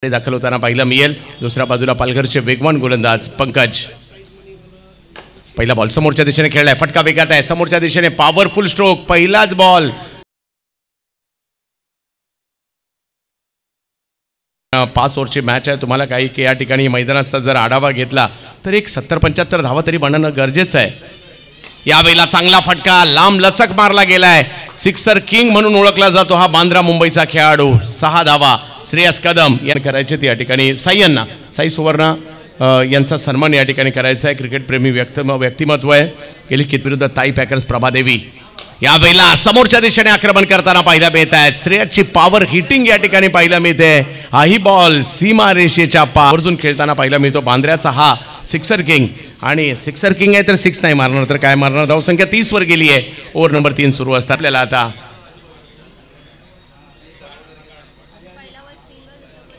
दाखल होताना पाहायला मिळेल। दुसऱ्या बाजूला पालघरचे वेगवान गोलंदाज पंकज। पहिला बॉल समोरच्या दिशेने खेळलाय, फटका वेगात आहे, समोरच्या दिशेने पॉवरफुल स्ट्रोक, पहिलाच बॉल। 5 ओव्हरची मॅच आहे। तुम्हाला काही की या ठिकाणी मैदानाचा जर आढावा घेतला तर एक 70-75 धावा तरी बनणं गरजेचं आहे। यावेळेला चांगला फटका लांब लचक मारला गेलाय। सिक्सर किंग म्हणून ओळखला जातो हा बांद्रा मुंबईचा खेळाडू। 6 धावा श्रेयस कदम यांना करायचे या ठिकाणी साईंना, साई सुवर्ण यांचा सन्मान या ठिकाणी करायचा आहे। क्रिकेट प्रेमी व्यक्तिमत्व आहे। गेली विरुद्ध ताई पॅकर्स प्रभादेवी। यावेळेला समोरच्या दिशेने आक्रमण करताना पाहायला मिळत आहे। श्रेयसची पॉवर हिटिंग या ठिकाणी पाहायला मिळते। हाही बॉल सीमा रेषेच्या पारजून खेळताना पाहायला मिळतो। बांद्र्याचा हा सिक्सर किंग, आणि सिक्सर किंग आहे तर 6 नाही मारणार तर काय मारणार। धावसंख्या 30 वर गेली आहे। ओव्हर नंबर 3 सुरू असतात। आपल्याला आता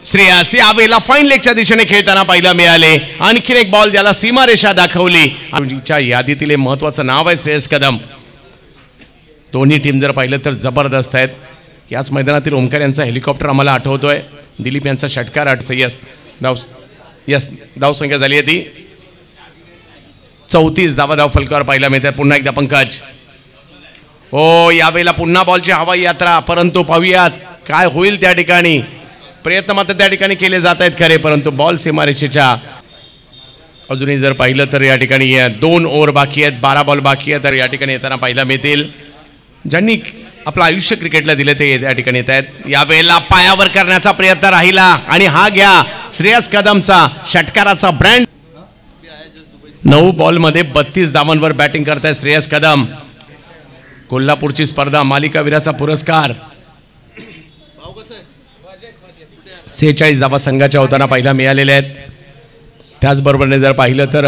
श्रेयस यावेळेला फाईन लेगच्या दिशेने खेळताना पाहायला मिळाले। आणखीन एक बॉल ज्याला सीमारेषा दाखवली। यादीतील महत्वाचं नाव आहे श्रेयस कदम। दोन्ही टीम जर पाहिलं तर जबरदस्त आहेत। याच मैदानातील ओमकार यांचा हेलिकॉप्टर आम्हाला आठवतोय। दिलीप यांचा षटकार यस धावसंख्या झाली आहे ती 34 धावा फलकावर पाहायला मिळतात। पुन्हा एकदा पंकज। हो, यावेळेला पुन्हा बॉलची हवाई यात्रा, परंतु पाहूयात काय होईल त्या ठिकाणी। प्रयत्न मात्र त्या ठिकाणी केले जात आहेत खरे, परंतु बॉल सीमारेषेच्या अजूनही जर पाहिलं तर या ठिकाणी 2 ओव्हर बाकी आहेत, 12 बॉल बाकी आहेत। तर या ठिकाणी येताना पाहायला मिळतील ज्यांनी आपलं आयुष्य क्रिकेटला दिले ते या ठिकाणी येत आहेत। यावेळेला पायावर करण्याचा प्रयत्न राहिला, आणि हा घ्या श्रेयस कदमचा षटकाराचा ब्रँड। 9 बॉलमध्ये 32 धावांवर बॅटिंग करताय श्रेयस कदम। कोल्हापूरची स्पर्धा मालिकावीराचा पुरस्कार 46 धावा संघाच्या होताना पाहायला मिळालेल्या आहेत। त्याचबरोबर जर पाहिलं तर